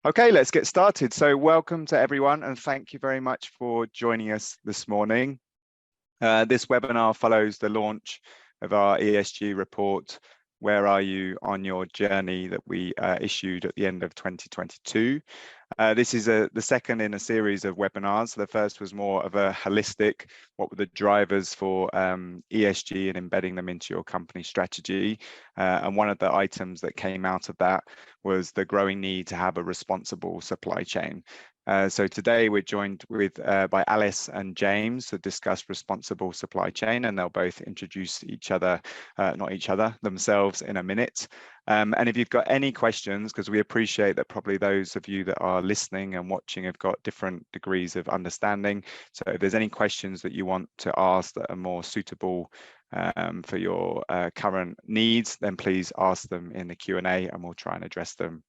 Okay, let's get started. So welcome to everyone and thank you very much for joining us this morning. This webinar follows the launch of our ESG report, Where Are You on Your Journey, that we issued at the end of 2022. This is the second in a series of webinars. The first was more of a holistic, what were the drivers for ESG and embedding them into your company strategy. And one of the items that came out of that was the growing need to have a responsible supply chain. So today we're joined with by Alice and James to discuss responsible supply chain, and they'll both introduce themselves in a minute. And if you've got any questions, because we appreciate that probably those of you that are listening and watching have got different degrees of understanding. So if there's any questions that you want to ask that are more suitable for your current needs, then please ask them in the Q&A and we'll try and address them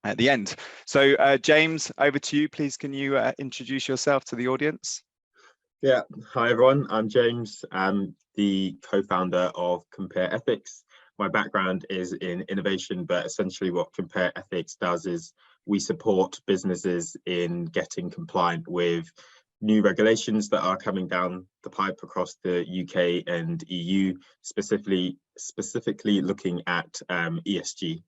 at the end. So James, over to you. Please, can you introduce yourself to the audience? Yeah, hi everyone, I'm James. I'm the co-founder of Compare Ethics. My background is in innovation, but essentially what Compare Ethics does is we support businesses in getting compliant with new regulations that are coming down the pipe across the UK and EU, specifically looking at ESG.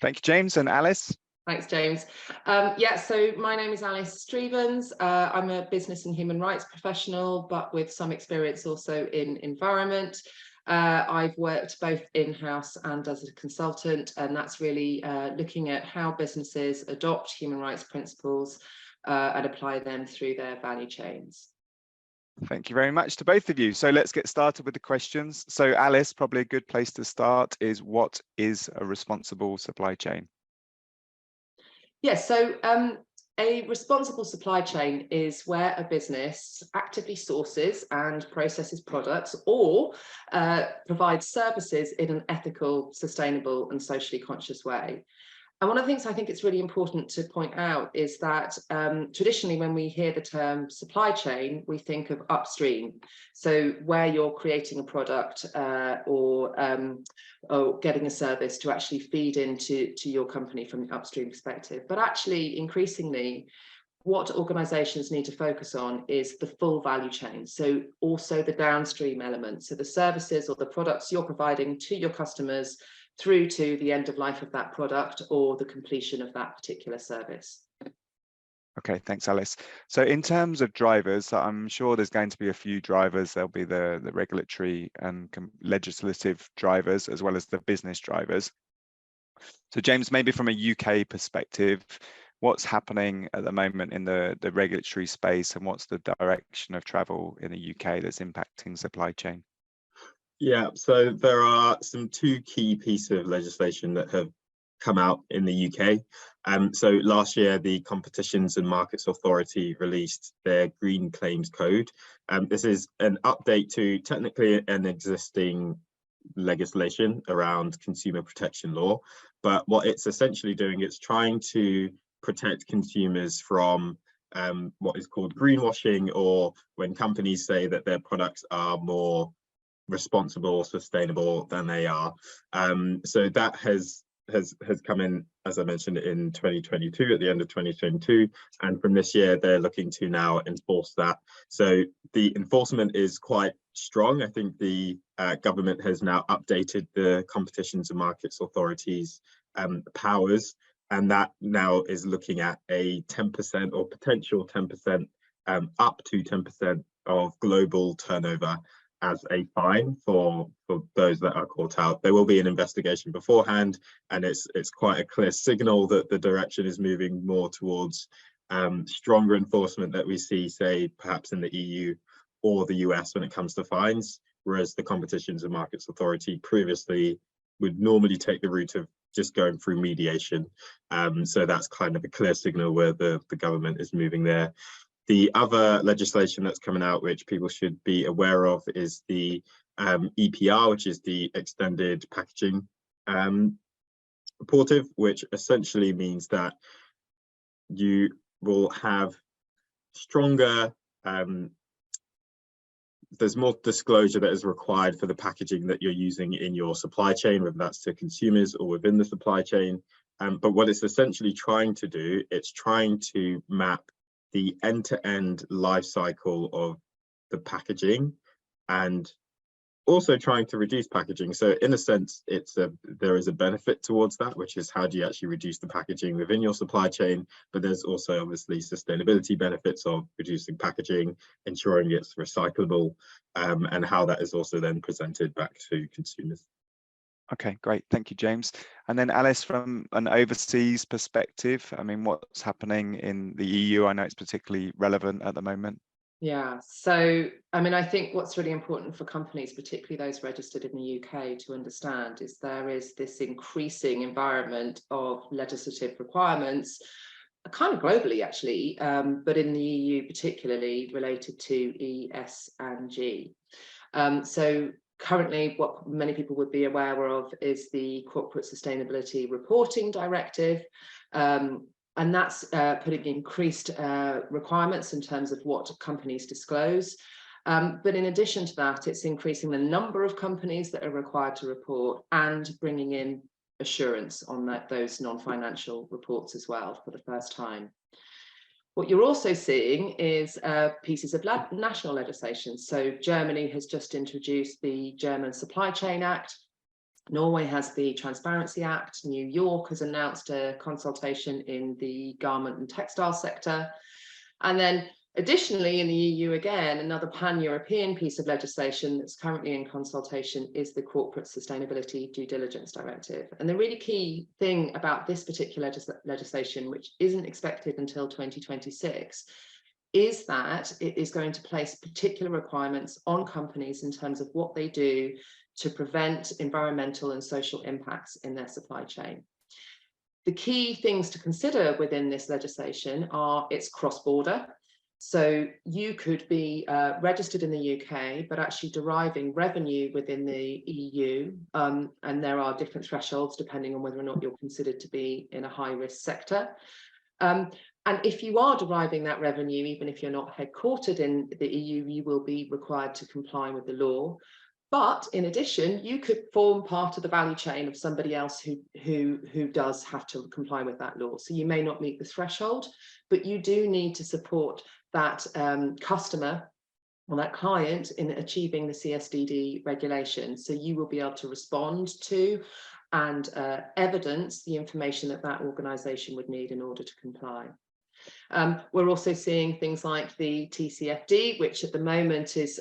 Thank you, James. And Alice? Thanks, James. So my name is Alice Strevens. I'm a business and human rights professional, but with some experience also in environment. I've worked both in-house and as a consultant, and that's really looking at how businesses adopt human rights principles and apply them through their value chains. Thank you very much to both of you. So let's get started with the questions. So Alice, probably a good place to start is, what is a responsible supply chain? Yes, so a responsible supply chain is where a business actively sources and processes products or provides services in an ethical, sustainable and socially conscious way. And one of the things I think it's really important to point out is that traditionally when we hear the term supply chain, we think of upstream. So where you're creating a product or getting a service to actually feed into your company from the upstream perspective. But actually, increasingly, what organizations need to focus on is the full value chain. So also the downstream elements, so the services or the products you're providing to your customers through to the end of life of that product or the completion of that particular service. Okay, thanks, Alice. So in terms of drivers, I'm sure there's going to be a few drivers. There'll be the regulatory and legislative drivers, as well as the business drivers. So James, maybe from a UK perspective, what's happening at the moment in the regulatory space, and what's the direction of travel in the UK that's impacting supply chain? Yeah, so there are two key pieces of legislation that have come out in the UK. So last year, the Competitions and Markets Authority released their Green Claims Code. This is an update to technically an existing legislation around consumer protection law. But what it's essentially doing, it's trying to protect consumers from what is called greenwashing, or when companies say that their products are more responsible, sustainable than they are. So that has come in, as I mentioned, in 2022, at the end of 2022, and from this year they're looking to now enforce that. So the enforcement is quite strong. I think the government has now updated the Competitions and Markets Authority's powers, and that now is looking at a 10% or potential 10%, up to 10% of global turnover as a fine for those that are caught out. There will be an investigation beforehand, and it's quite a clear signal that the direction is moving more towards stronger enforcement that we see, say, perhaps in the EU or the US when it comes to fines, whereas the Competitions and Markets Authority previously would normally take the route of just going through mediation. So that's kind of a clear signal where the government is moving there. The other legislation that's coming out, which people should be aware of, is the EPR, which is the Extended Packaging Reportive, which essentially means that you will have stronger, there's more disclosure that is required for the packaging that you're using in your supply chain, whether that's to consumers or within the supply chain. But what it's essentially trying to do, it's trying to map the end-to-end life cycle of the packaging, and also trying to reduce packaging. So in a sense, there is a benefit towards that, which is how do you actually reduce the packaging within your supply chain? But there's also obviously sustainability benefits of reducing packaging, ensuring it's recyclable, and how that is also then presented back to consumers. Okay, great. Thank you, James. And then Alice, from an overseas perspective, I mean, what's happening in the EU? I know it's particularly relevant at the moment. Yeah, so I mean, I think what's really important for companies, particularly those registered in the UK, to understand is there is this increasing environment of legislative requirements, kind of globally actually, but in the EU particularly related to E, S and G. So currently what many people would be aware of is the Corporate Sustainability Reporting Directive. And that's putting increased requirements in terms of what companies disclose. But in addition to that, it's increasing the number of companies that are required to report and bringing in assurance on those non-financial reports as well for the first time. What you're also seeing is pieces of national legislation. So Germany has just introduced the German Supply Chain Act. Norway has the Transparency Act. New York has announced a consultation in the garment and textile sector. And then additionally, in the EU again, another pan-European piece of legislation that's currently in consultation is the Corporate Sustainability Due Diligence Directive. And the really key thing about this particular legislation, which isn't expected until 2026, is that it is going to place particular requirements on companies in terms of what they do to prevent environmental and social impacts in their supply chain. The key things to consider within this legislation are it's cross-border. So you could be registered in the UK, but actually deriving revenue within the EU. And there are different thresholds depending on whether or not you're considered to be in a high-risk sector. And if you are deriving that revenue, even if you're not headquartered in the EU, you will be required to comply with the law. But in addition, you could form part of the value chain of somebody else who does have to comply with that law. So you may not meet the threshold, but you do need to support that customer or that client in achieving the CSDD regulation. So you will be able to respond to and evidence the information that that organisation would need in order to comply. We're also seeing things like the TCFD, which at the moment is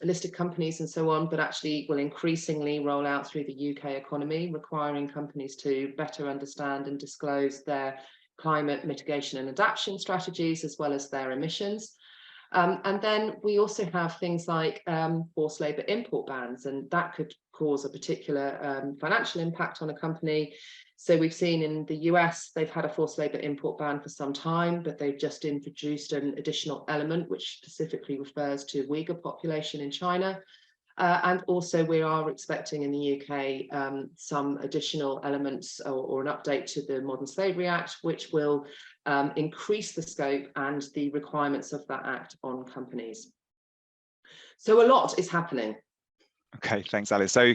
listed companies and so on, but actually will increasingly roll out through the UK economy, requiring companies to better understand and disclose their climate mitigation and adaptation strategies, as well as their emissions. And then we also have things like forced labour import bans, and that could cause a particular financial impact on a company. So we've seen in the US, they've had a forced labour import ban for some time, but they've just introduced an additional element, which specifically refers to Uyghur population in China. And also we are expecting in the UK some additional elements or an update to the Modern Slavery Act, which will increase the scope and the requirements of that act on companies. So a lot is happening. Okay, thanks, Alice. So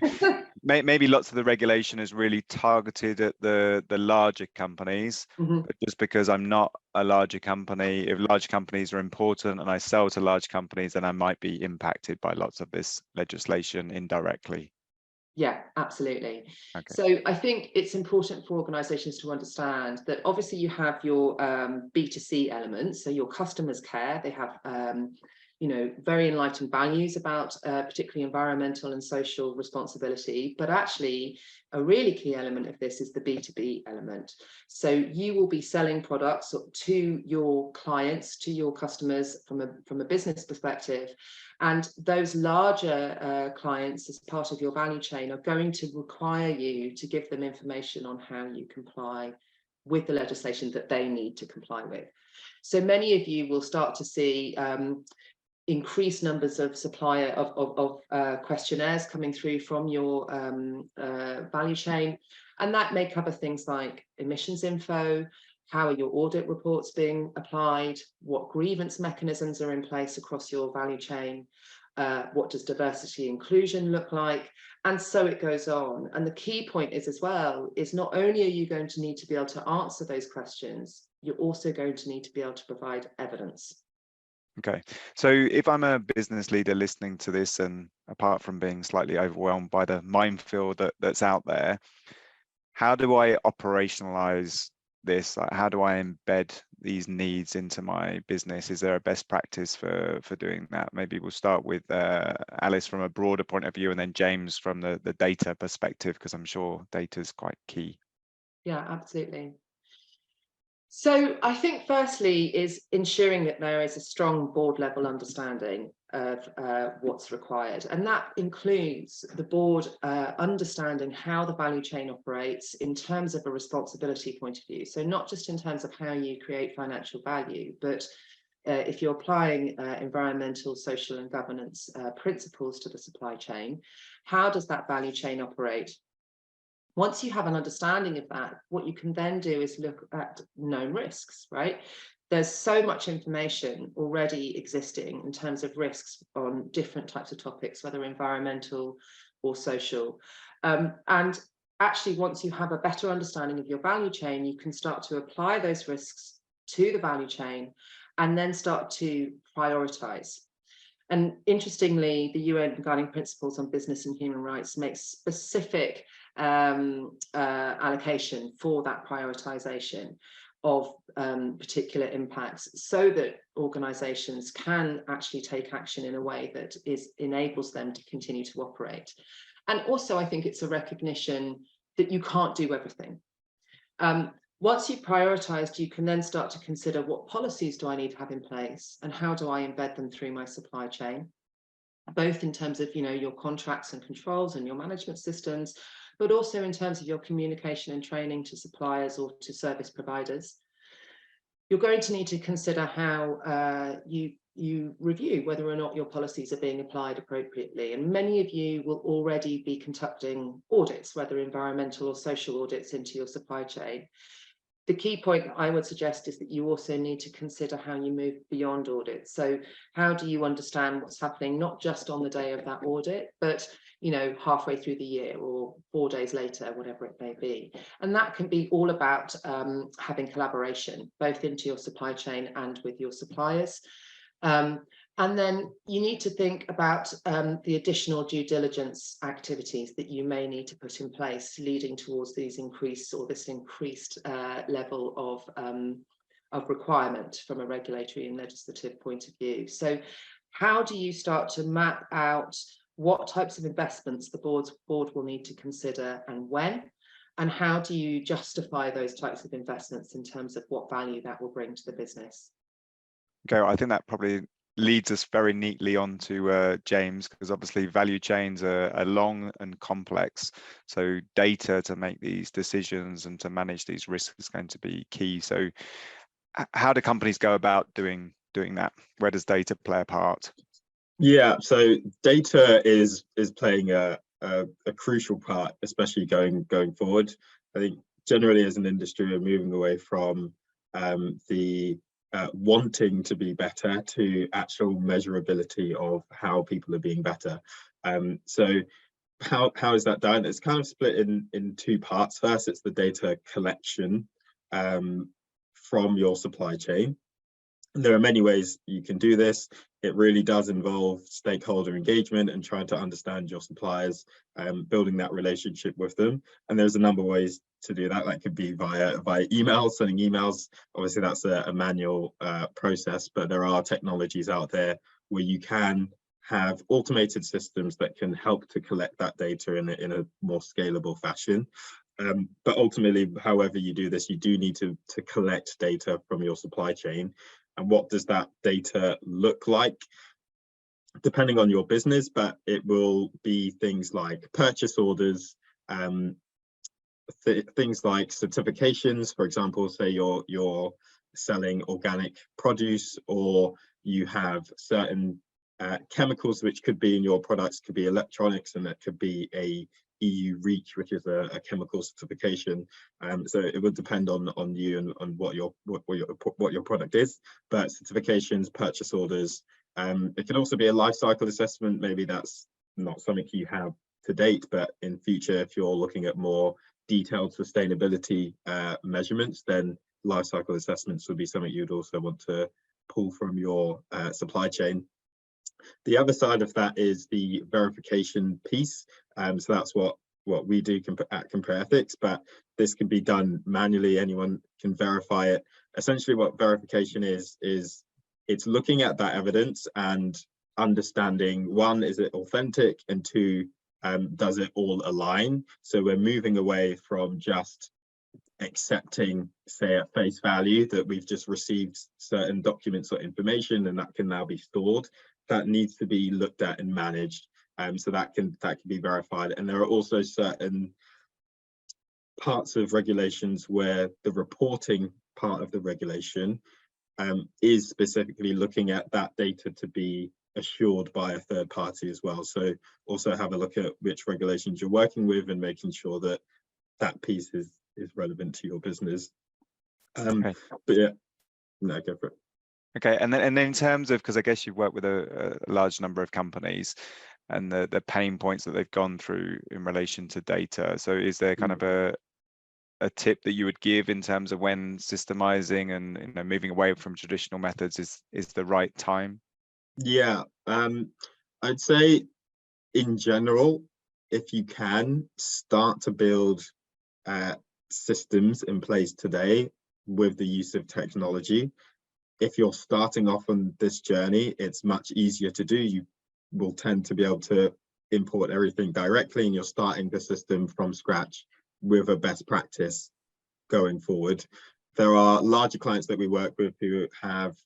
maybe lots of the regulation is really targeted at the larger companies, but just because I'm not a larger company, if large companies are important and I sell to large companies, then I might be impacted by lots of this legislation indirectly. Yeah, absolutely. Okay. So I think it's important for organizations to understand that obviously you have your B2C elements, so your customers care, they have you know, very enlightened values about particularly environmental and social responsibility, but actually a really key element of this is the B2B element. So you will be selling products to your clients, to your customers from a business perspective, and those larger clients as part of your value chain are going to require you to give them information on how you comply with the legislation that they need to comply with. So many of you will start to see increased numbers of supplier of questionnaires coming through from your value chain, and that may cover things like emissions info, how are your audit reports being applied, what grievance mechanisms are in place across your value chain, What does diversity inclusion look like? And so it goes on. And the key point is as well, is not only are you going to need to be able to answer those questions, you're also going to need to be able to provide evidence. Okay, so if I'm a business leader listening to this, and apart from being slightly overwhelmed by the minefield that's out there, how do I operationalize this? Like, how do I embed these needs into my business? Is there a best practice for doing that? Maybe we'll start with Alice from a broader point of view, and then James from the data perspective, because I'm sure data is quite key. Yeah, absolutely. So I think firstly is ensuring that there is a strong board level understanding of what's required. And that includes the board understanding how the value chain operates in terms of a responsibility point of view. So not just in terms of how you create financial value, but if you're applying environmental, social and governance principles to the supply chain, how does that value chain operate? Once you have an understanding of that, what you can then do is look at known risks, right? There's so much information already existing in terms of risks on different types of topics, whether environmental or social. And actually, once you have a better understanding of your value chain, you can start to apply those risks to the value chain and then start to prioritize. And interestingly, the UN Guiding Principles on Business and Human Rights makes specific allocation for that prioritization of particular impacts, so that organizations can actually take action in a way that enables them to continue to operate. And also, I think it's a recognition that you can't do everything. Once you've prioritized, you can then start to consider, what policies do I need to have in place and how do I embed them through my supply chain, both in terms of, your contracts and controls and your management systems, but also in terms of your communication and training to suppliers or to service providers. You're going to need to consider how you review whether or not your policies are being applied appropriately. And many of you will already be conducting audits, whether environmental or social audits, into your supply chain. The key point I would suggest is that you also need to consider how you move beyond audit. So how do you understand what's happening, not just on the day of that audit, but halfway through the year or 4 days later, whatever it may be. And that can be all about having collaboration, both into your supply chain and with your suppliers. And then you need to think about the additional due diligence activities that you may need to put in place, leading towards this increased level of requirement from a regulatory and legislative point of view. So how do you start to map out what types of investments the board will need to consider and when? And how do you justify those types of investments in terms of what value that will bring to the business? Okay, I think that probably leads us very neatly on to James, because obviously value chains are long and complex. So data to make these decisions and to manage these risks is going to be key. So how do companies go about doing that? Where does data play a part? Yeah, so data is playing a crucial part, especially going forward. I think generally as an industry, we're moving away from the wanting to be better to actual measurability of how people are being better. So how is that done? It's kind of split in two parts. First, it's the data collection from your supply chain. There are many ways you can do this. It really does involve stakeholder engagement and trying to understand your suppliers, building that relationship with them. And there's a number of ways to do that. That could be via email, sending emails. Obviously, that's a manual process, but there are technologies out there where you can have automated systems that can help to collect that data in a more scalable fashion. But ultimately, however you do this, you do need to collect data from your supply chain. And what does that data look like? Depending on your business, but it will be things like purchase orders, things like certifications. For example, say you're selling organic produce, or you have certain chemicals which could be in your products, could be electronics, and that could be a EU REACH, which is a chemical certification. So it would depend on you and on what your product is. But certifications, purchase orders, It can also be a life cycle assessment. Maybe that's not something you have to date, but in future, if you're looking at more detailed sustainability measurements, then life cycle assessments would be something you'd also want to pull from your supply chain. The other side of that is the verification piece. So that's what we do at Compare Ethics, but this can be done manually. Anyone can verify it. Essentially, what verification is it's looking at that evidence and understanding, one, is it authentic, and two, does it all align? So we're moving away from just accepting, say, at face value that we've just received certain documents or information and that can now be stored. That needs to be looked at and managed, so that can be verified. And there are also certain parts of regulations where the reporting part of the regulation is specifically looking at that data to be assured by a third party as well. So also have a look at which regulations you're working with and making sure that that piece is relevant to your business. Okay. But yeah, no, go for it. Okay, and then in terms of, because I guess you've worked with a large number of companies and the pain points that they've gone through in relation to data. So is there kind of a tip that you would give in terms of when systemizing and moving away from traditional methods is the right time? Yeah, I'd say in general, if you can start to build systems in place today with the use of technology. If you're starting off on this journey, it's much easier to do. You will tend to be able to import everything directly, and you're starting the system from scratch with a best practice going forward. There are larger clients that we work with who have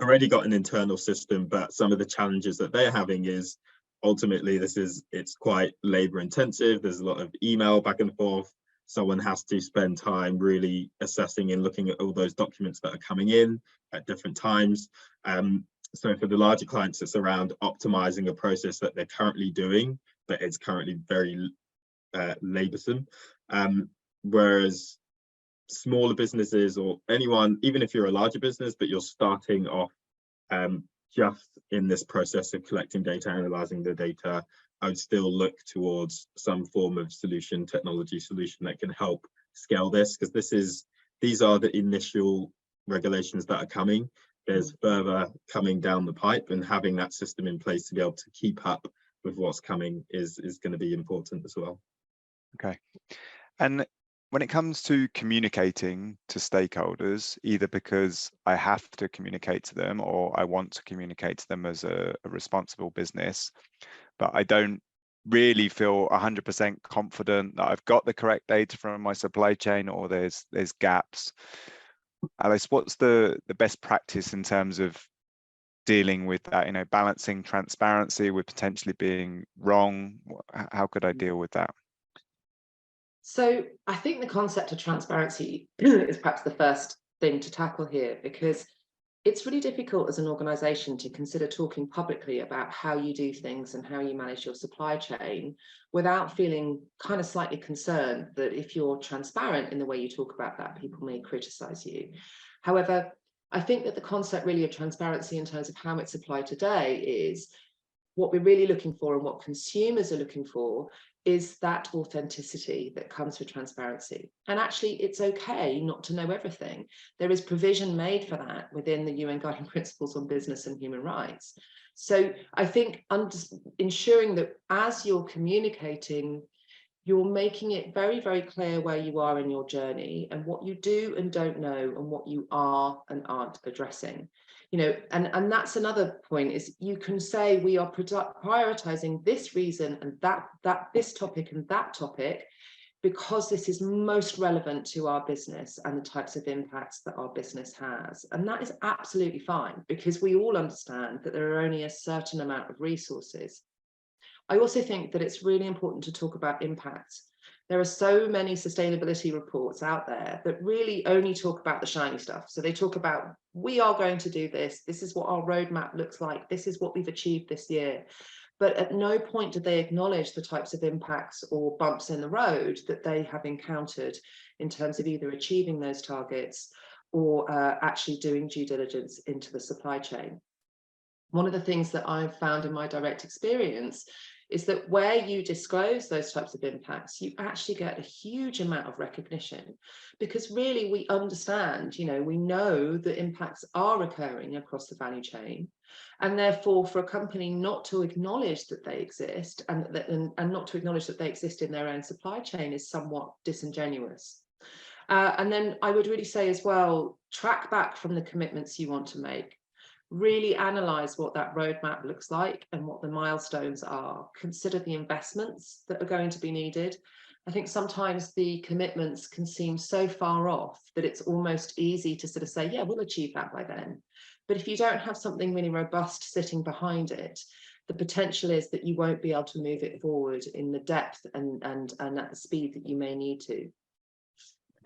already got an internal system, but some of the challenges that they're having is ultimately it's quite labor intensive. There's a lot of email back and forth. Someone has to spend time really assessing and looking at all those documents that are coming in at different times. So for the larger clients, it's around optimizing a process that they're currently doing, but it's currently very laborsome. Whereas smaller businesses or anyone, even if you're a larger business, but you're starting off just in this process of collecting data, analyzing the data, I would still look towards some form of technology solution that can help scale this, because these are the initial regulations that are coming. There's further coming down the pipe, and having that system in place to be able to keep up with what's coming is going to be important as well. Okay. And when it comes to communicating to stakeholders, either because I have to communicate to them or I want to communicate to them as a responsible business, but I don't really feel 100% confident that I've got the correct data from my supply chain, or there's gaps. Alice, what's the best practice in terms of dealing with that, balancing transparency with potentially being wrong? How could I deal with that? So I think the concept of transparency is perhaps the first thing to tackle here, because it's really difficult as an organization to consider talking publicly about how you do things and how you manage your supply chain without feeling kind of slightly concerned that if you're transparent in the way you talk about that, people may criticize you. However, I think that the concept really of transparency in terms of how it's applied today is what we're really looking for, and what consumers are looking for is that authenticity that comes with transparency. And actually, it's okay not to know everything. There is provision made for that within the UN Guiding Principles on Business and Human Rights. So I think ensuring that as you're communicating, you're making it very, very clear where you are in your journey and what you do and don't know and what you are and aren't addressing. And that's another point, is you can say we are prioritizing this reason and this topic and that topic because this is most relevant to our business and the types of impacts that our business has. And that is absolutely fine, because we all understand that there are only a certain amount of resources. I also think that it's really important to talk about impacts. There are so many sustainability reports out there that really only talk about the shiny stuff. So they talk about, we are going to do this. This is what our roadmap looks like. This is what we've achieved this year. But at no point do they acknowledge the types of impacts or bumps in the road that they have encountered in terms of either achieving those targets or actually doing due diligence into the supply chain. one of the things that I've found in my direct experience is that where you disclose those types of impacts, you actually get a huge amount of recognition, because really we understand, we know that impacts are occurring across the value chain. And therefore, for a company not to acknowledge that they exist and not to acknowledge that they exist in their own supply chain is somewhat disingenuous. And then I would really say as well, track back from the commitments you want to make. Really analyze what that roadmap looks like and what the milestones are. Consider the investments that are going to be needed. I think sometimes the commitments can seem so far off that it's almost easy to sort of say, yeah, we'll achieve that by then. But if you don't have something really robust sitting behind it, the potential is that you won't be able to move it forward in the depth and at the speed that you may need to.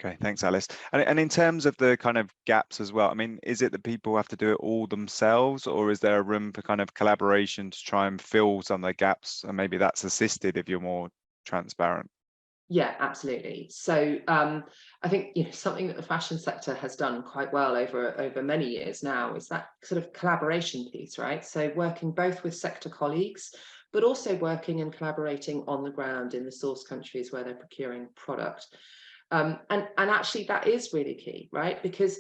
Okay, thanks, Alice. And in terms of the kind of gaps as well, I mean, is it that people have to do it all themselves, or is there a room for kind of collaboration to try and fill some of the gaps? And maybe that's assisted if you're more transparent. Yeah, absolutely. So I think something that the fashion sector has done quite well over many years now is that sort of collaboration piece, right? So working both with sector colleagues, but also working and collaborating on the ground in the source countries where they're procuring product. And actually that is really key, right? Because,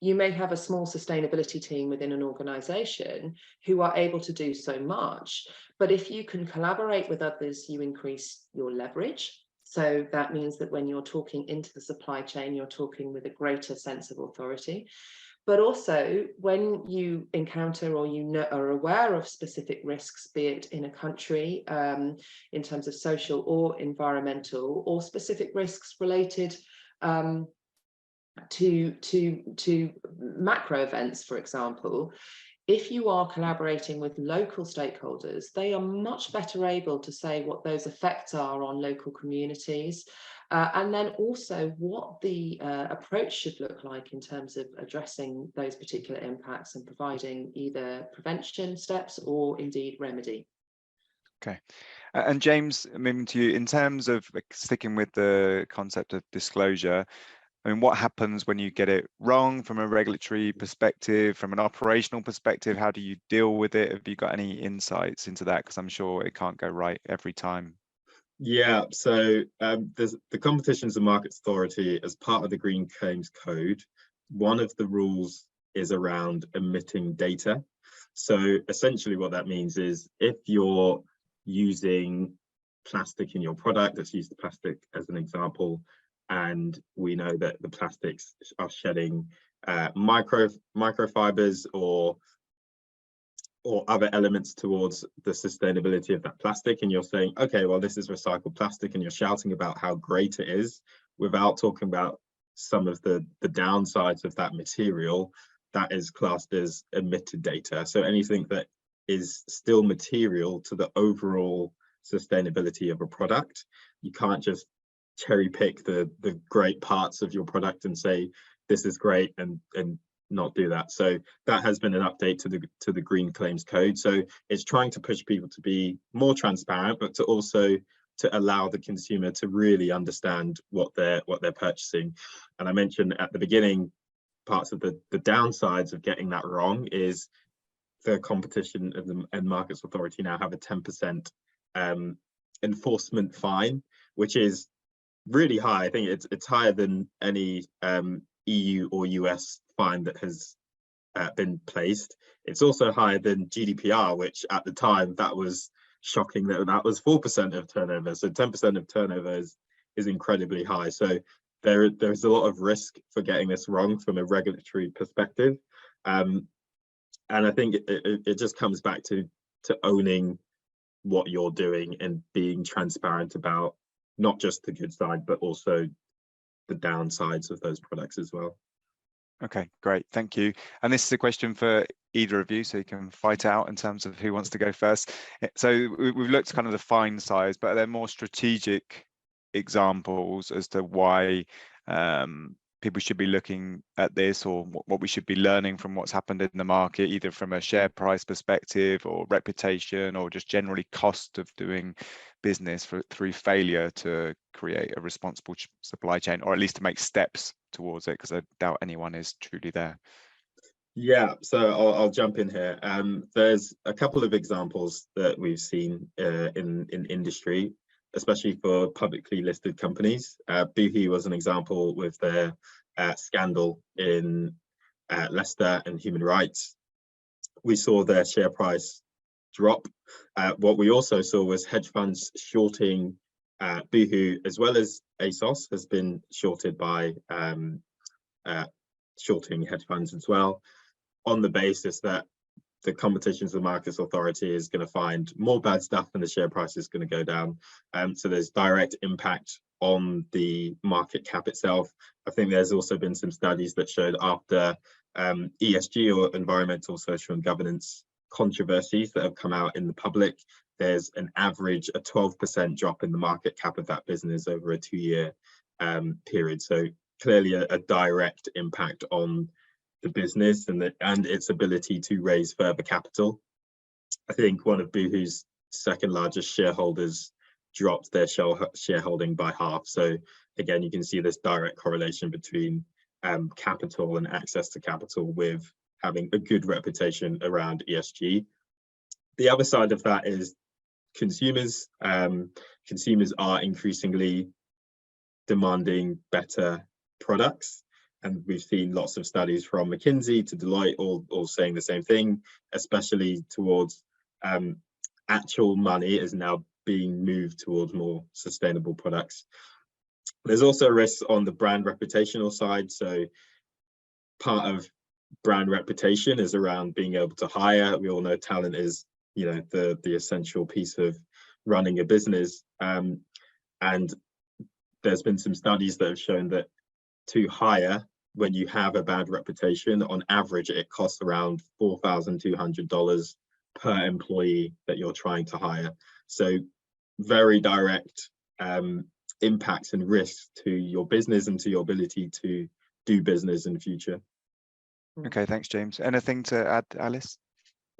you may have a small sustainability team within an organization who are able to do so much, but if you can collaborate with others, you increase your leverage. So that means that when you're talking into the supply chain, you're talking with a greater sense of authority. But also when you encounter or are aware of specific risks, be it in a country in terms of social or environmental, or specific risks related to macro events, for example, if you are collaborating with local stakeholders, they are much better able to say what those effects are on local communities, and then also what the approach should look like in terms of addressing those particular impacts and providing either prevention steps or indeed remedy. Okay. And James, moving to you, in terms of sticking with the concept of disclosure, I mean, what happens when you get it wrong from a regulatory perspective, from an operational perspective? How do you deal with it? Have you got any insights into that? Because I'm sure it can't go right every time. Yeah, so there's the Competitions and Markets Authority, as part of the Green Claims Code, one of the rules is around emitting data. So essentially what that means is if you're using plastic in your product, let's use the plastic as an example, and we know that the plastics are shedding microfibers or other elements towards the sustainability of that plastic, and you're saying, okay, well, this is recycled plastic, and you're shouting about how great it is without talking about some of the downsides of that material, that is classed as emitted data. So anything that is still material to the overall sustainability of a product, you can't just cherry pick the great parts of your product and say this is great and not do that. So that has been an update to the Green Claims Code. So it's trying to push people to be more transparent, but to also to allow the consumer to really understand what they're purchasing. And I mentioned at the beginning, parts of the downsides of getting that wrong is the Competition and Markets Authority now have a 10% enforcement fine, which is really high. I think it's higher than any EU or US fine that has been placed. It's also higher than GDPR, which at the time that was shocking that was 4% of turnover. So 10% of turnover is incredibly high. So there's a lot of risk for getting this wrong from a regulatory perspective. And I think it just comes back to owning what you're doing and being transparent about not just the good side, but also the downsides of those products as well. Okay, great, thank you. And this is a question for either of you, so you can fight out in terms of who wants to go first. So we've looked at kind of the fine size, but are there more strategic examples as to why people should be looking at this, or what we should be learning from what's happened in the market, either from a share price perspective or reputation, or just generally cost of doing business through failure to create a responsible supply chain, or at least to make steps towards it, because I doubt anyone is truly there. Yeah, so I'll jump in here. There's a couple of examples that we've seen in industry, especially for publicly listed companies. Boohoo was an example with their scandal in Leicester and human rights. We saw their share price drop. What we also saw was hedge funds shorting Boohoo, as well as ASOS has been shorted by shorting hedge funds as well, on the basis that the Competitions and Markets Authority is going to find more bad stuff and the share price is going to go down. So there's direct impact on the market cap itself. I think there's also been some studies that showed after ESG, or environmental, social and governance controversies that have come out in the public, there's an average, a 12% drop in the market cap of that business over a 2-year period. So clearly a direct impact on the business and its ability to raise further capital. I think one of Boohoo's second largest shareholders dropped their shareholding by half. So again, you can see this direct correlation between capital and access to capital with having a good reputation around ESG. The other side of that is consumers. Consumers are increasingly demanding better products. And we've seen lots of studies from McKinsey to Deloitte all saying the same thing, especially towards actual money is now being moved towards more sustainable products. There's also risks on the brand reputational side. So part of brand reputation is around being able to hire. We all know talent is, the essential piece of running a business. And there's been some studies that have shown that to hire, when you have a bad reputation, on average, it costs around $4,200 per employee that you're trying to hire. So very direct impacts and risks to your business and to your ability to do business in the future. Okay, thanks, James. Anything to add, Alice?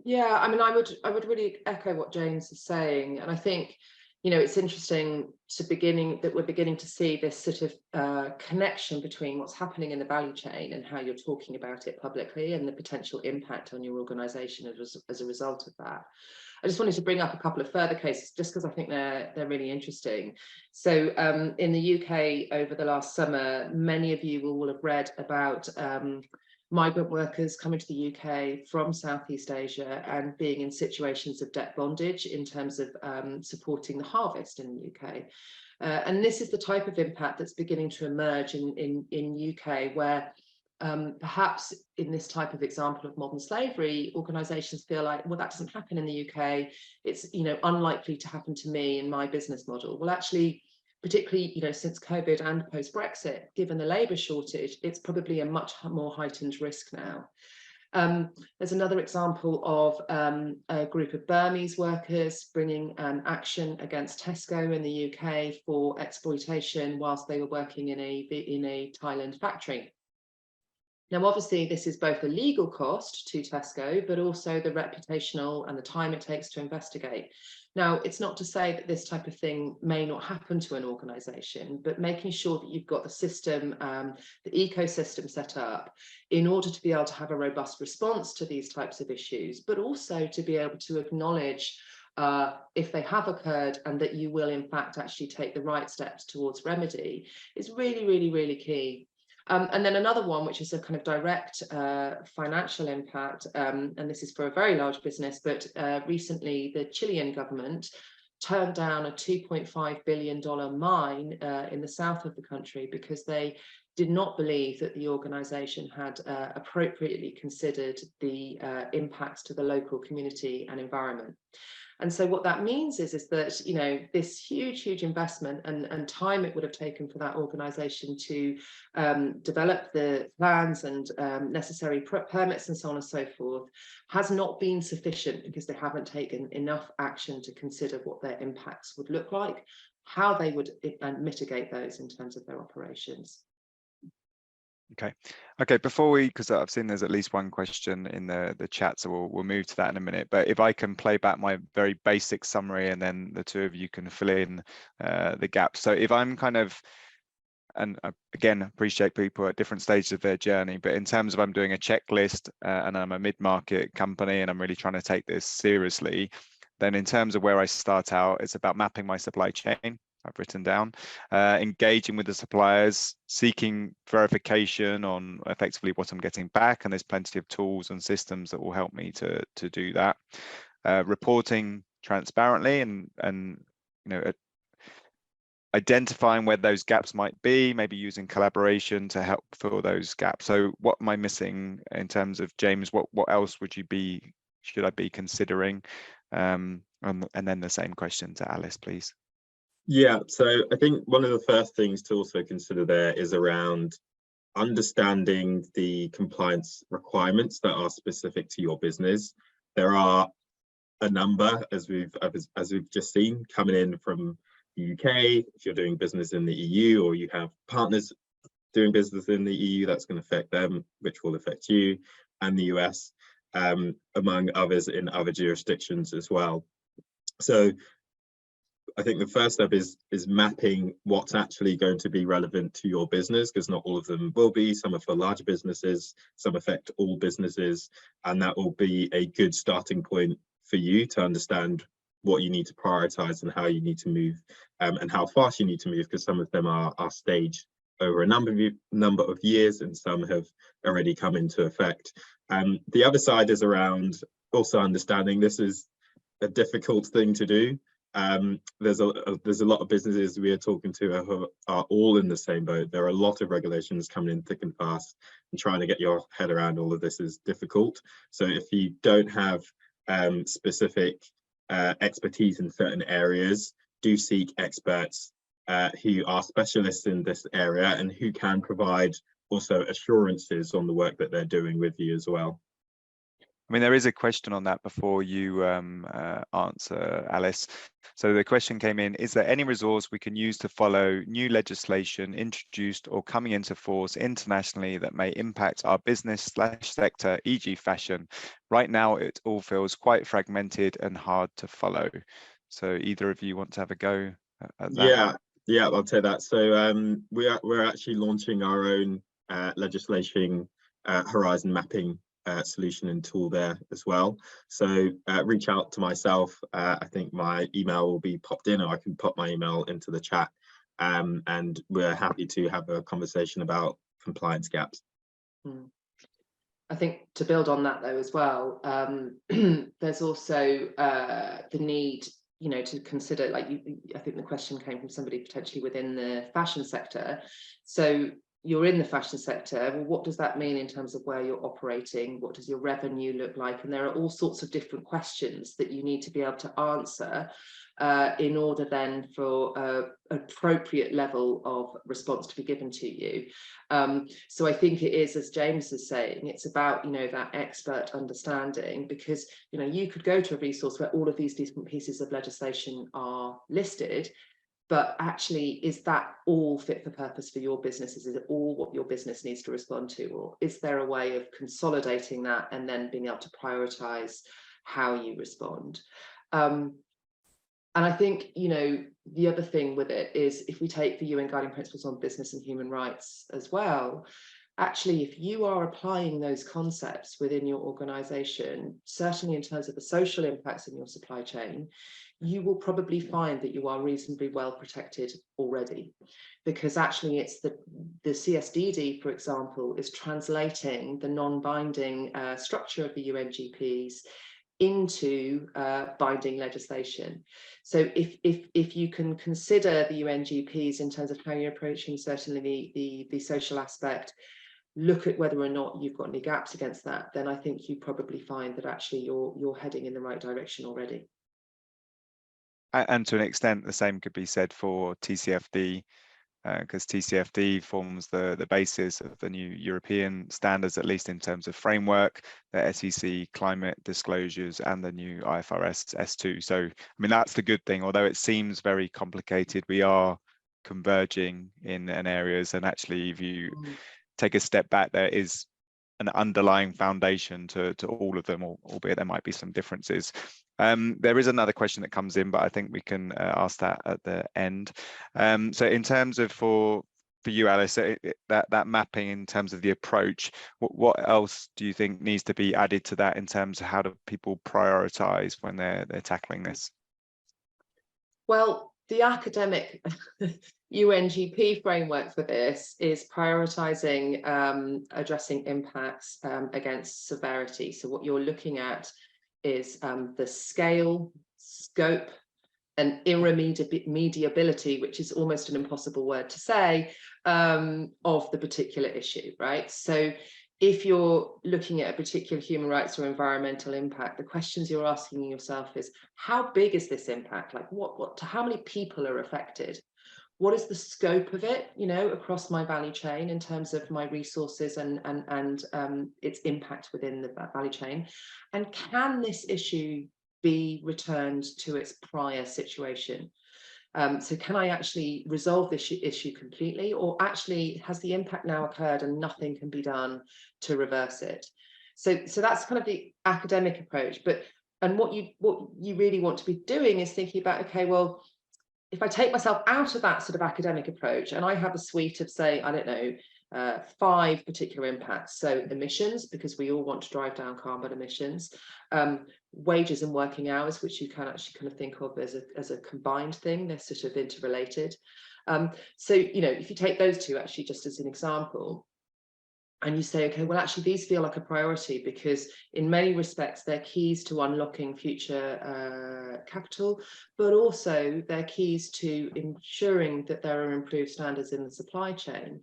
Yeah, I mean, I would really echo what James is saying, and I think, it's interesting that we're beginning to see this sort of connection between what's happening in the value chain and how you're talking about it publicly and the potential impact on your organisation as a result of that. I just wanted to bring up a couple of further cases just because I think they're really interesting. So in the UK over the last summer, many of you will have read about migrant workers coming to the UK from Southeast Asia and being in situations of debt bondage in terms of supporting the harvest in the UK. And this is the type of impact that's beginning to emerge in UK, where perhaps in this type of example of modern slavery, organisations feel like, well, that doesn't happen in the UK. It's unlikely to happen to me in my business model. Well, actually, particularly since COVID and post-Brexit, given the labour shortage, it's probably a much more heightened risk now. There's another example of a group of Burmese workers bringing action against Tesco in the UK for exploitation whilst they were working in a Thailand factory. Now, obviously, this is both a legal cost to Tesco, but also the reputational and the time it takes to investigate. Now, it's not to say that this type of thing may not happen to an organisation, but making sure that you've got the system, the ecosystem set up in order to be able to have a robust response to these types of issues, but also to be able to acknowledge if they have occurred and that you will, in fact, actually take the right steps towards remedy is really, really, really key. And then another one, which is a kind of direct financial impact, and this is for a very large business, but recently the Chilean government turned down a $2.5 billion mine in the south of the country because they did not believe that the organisation had appropriately considered the impacts to the local community and environment. And so what that means is that, this huge investment and time it would have taken for that organisation to develop the plans and necessary permits and so on and so forth has not been sufficient because they haven't taken enough action to consider what their impacts would look like, how they would mitigate those in terms of their operations. Okay, before because I've seen there's at least one question in the chat, so we'll move to that in a minute. But if I can play back my very basic summary and then the two of you can fill in the gaps. So if I'm kind of again, appreciate people at different stages of their journey, but in terms of I'm doing a checklist and I'm a mid-market company and I'm really trying to take this seriously, then in terms of where I start out, it's about mapping my supply chain. I've written down, engaging with the suppliers, seeking verification on effectively what I'm getting back, and there's plenty of tools and systems that will help me to do that. Reporting transparently and identifying where those gaps might be, maybe using collaboration to help fill those gaps. So what am I missing in terms of, James, what else should I be considering? And then the same question to Alice, please. Yeah, so I think one of the first things to also consider there is around understanding the compliance requirements that are specific to your business. There are a number, as we've just seen, coming in from the UK. If you're doing business in the EU or you have partners doing business in the EU, that's going to affect them, which will affect you, and the US, among others in other jurisdictions as well. So I think the first step is mapping what's actually going to be relevant to your business, because not all of them will be. Some are for larger businesses, some affect all businesses, and that will be a good starting point for you to understand what you need to prioritize and how you need to move, and how fast you need to move, because some of them are staged over a number of years and some have already come into effect. The other side is around also understanding this is a difficult thing to do. There's a lot of businesses we are talking to who are all in the same boat. There are a lot of regulations coming in thick and fast, and trying to get your head around all of this is difficult. So if you don't have specific expertise in certain areas, do seek experts who are specialists in this area and who can provide also assurances on the work that they're doing with you as well. I mean, there is a question on that before you answer, Alice. So the question came in, is there any resource we can use to follow new legislation introduced or coming into force internationally that may impact our business/sector, e.g. fashion? Right now, it all feels quite fragmented and hard to follow. So either of you want to have a go at that? Yeah, I'll take that. So we're actually launching our own legislation horizon mapping solution and tool there as well. So reach out to myself. I think my email will be popped in, or I can pop my email into the chat, and we're happy to have a conversation about compliance gaps. I think to build on that though as well, there's also the need, to consider, like I think the question came from somebody potentially within the fashion sector. So you're in the fashion sector, well, what does that mean in terms of where you're operating? What does your revenue look like? And there are all sorts of different questions that you need to be able to answer in order then for an appropriate level of response to be given to you. So I think it is, as James is saying, it's about, that expert understanding, because, you could go to a resource where all of these different pieces of legislation are listed, but actually, is that all fit for purpose for your business? Is it all what your business needs to respond to? Or is there a way of consolidating that and then being able to prioritize how you respond? And I think, the other thing with it is, if we take the UN Guiding Principles on Business and Human Rights as well, actually, if you are applying those concepts within your organization, certainly in terms of the social impacts in your supply chain, you will probably find that you are reasonably well protected already, because actually it's the CSDD, for example, is translating the non-binding structure of the UNGPs into binding legislation. So if you can consider the UNGPs in terms of how you're approaching certainly the social aspect, look at whether or not you've got any gaps against that, then I think you probably find that actually you're heading in the right direction already. And to an extent, the same could be said for TCFD, because TCFD forms the basis of the new European standards, at least in terms of framework, the SEC climate disclosures, and the new IFRS S2. So, I mean, that's the good thing. Although it seems very complicated, we are converging in areas, and actually, if you take a step back, there is an underlying foundation to all of them, albeit there might be some differences. There is another question that comes in, but I think we can ask that at the end. So in terms of for for you, Alice, that mapping in terms of the approach, what else do you think needs to be added to that in terms of how do people prioritize when they're tackling this? Well, the academic UNGP framework for this is prioritizing addressing impacts against severity. So what you're looking at is the scale, scope, and irremediability, which is almost an impossible word to say, of the particular issue, right? So if you're looking at a particular human rights or environmental impact, the questions you're asking yourself is, how big is this impact? Like how many people are affected? What is the scope of it, you know, across my value chain in terms of my resources and its impact within the value chain? And can this issue be returned to its prior situation? So can I actually resolve this issue completely, or actually has the impact now occurred and nothing can be done to reverse it? So that's kind of the academic approach. And what you really want to be doing is thinking about, okay, well, if I take myself out of that sort of academic approach and I have a suite of, say, I don't know, 5 particular impacts. So emissions, because we all want to drive down carbon emissions, wages and working hours, which you can actually kind of think of as a combined thing. They're sort of interrelated. So, you know, if you take those two actually just as an example, and you say, okay, well, actually, these feel like a priority because in many respects, they're keys to unlocking future capital, but also they're keys to ensuring that there are improved standards in the supply chain.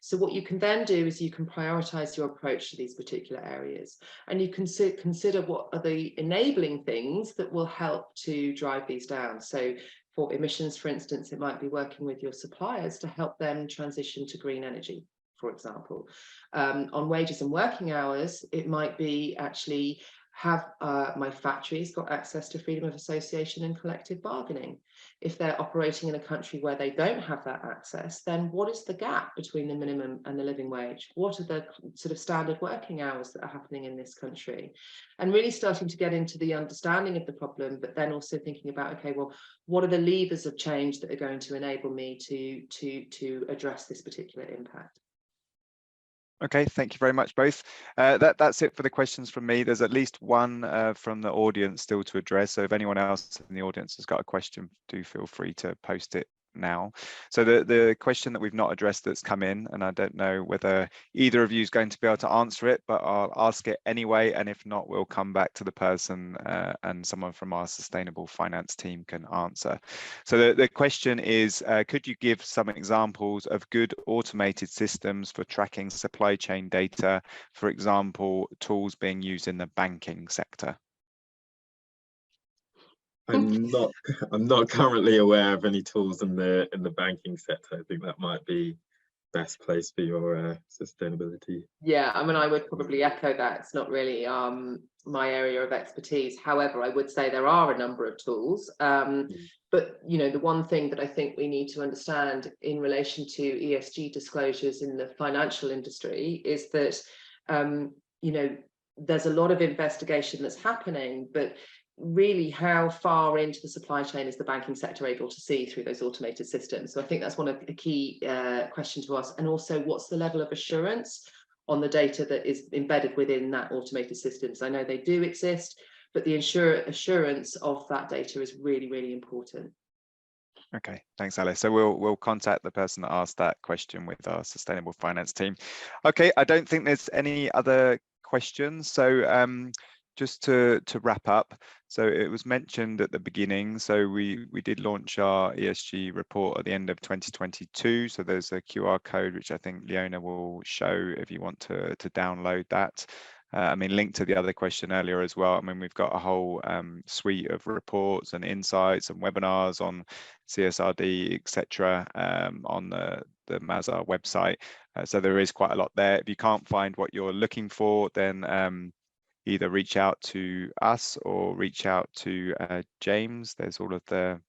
So what you can then do is you can prioritize your approach to these particular areas, and you can consider what are the enabling things that will help to drive these down. So for emissions, for instance, it might be working with your suppliers to help them transition to green energy, for example. On wages and working hours, it might be actually have my factories got access to freedom of association and collective bargaining. If they're operating in a country where they don't have that access, then what is the gap between the minimum and the living wage? What are the sort of standard working hours that are happening in this country? And really starting to get into the understanding of the problem, but then also thinking about, okay, well, what are the levers of change that are going to enable me to address this particular impact? Okay, thank you very much both. That's it for the questions from me. There's at least one from the audience still to address. So if anyone else in the audience has got a question, do feel free to post it now. So the question that we've not addressed that's come in, and I don't know whether either of you is going to be able to answer it, but I'll ask it anyway, and if not, we'll come back to the person and someone from our sustainable finance team can answer. So the question is, could you give some examples of good automated systems for tracking supply chain data, for example, tools being used in the banking sector? I'm not currently aware of any tools in the banking sector. I think that might be best place for your sustainability. Yeah, I mean, I would probably echo that. It's not really my area of expertise. However, I would say there are a number of tools. But, you know, the one thing that I think we need to understand in relation to ESG disclosures in the financial industry is that, you know, there's a lot of investigation that's happening, but really how far into the supply chain is the banking sector able to see through those automated systems? So I think that's one of the key questions to ask. And also, what's the level of assurance on the data that is embedded within that automated systems? I know they do exist, but the assurance of that data is really, really important. Okay, thanks, Alice. So we'll contact the person that asked that question with our sustainable finance team. Okay, I don't think there's any other questions. So just to wrap up, so it was mentioned at the beginning, so we did launch our ESG report at the end of 2022. So there's a QR code, which I think Leona will show if you want to download that. I mean, linked to the other question earlier as well. I mean, we've got a whole suite of reports and insights and webinars on CSRD, etc., on the Mazar website. So there is quite a lot there. If you can't find what you're looking for, then either reach out to us or reach out to James. There's all of the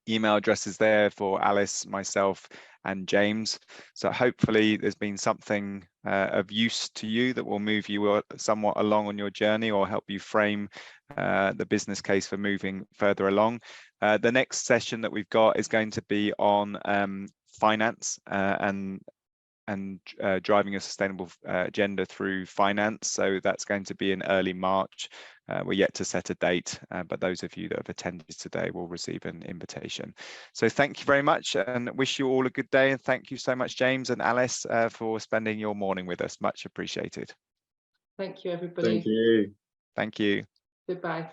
email addresses there for Alice, myself, and James. So hopefully there's been something of use to you that will move you somewhat along on your journey or help you frame the business case for moving further along. The next session that we've got is going to be on finance and driving a sustainable agenda through finance. So that's going to be in early March. We're yet to set a date, but those of you that have attended today will receive an invitation. So thank you very much and wish you all a good day. And thank you so much, James and Alice, for spending your morning with us. Much appreciated. Thank you, everybody. Thank you. Thank you. Goodbye.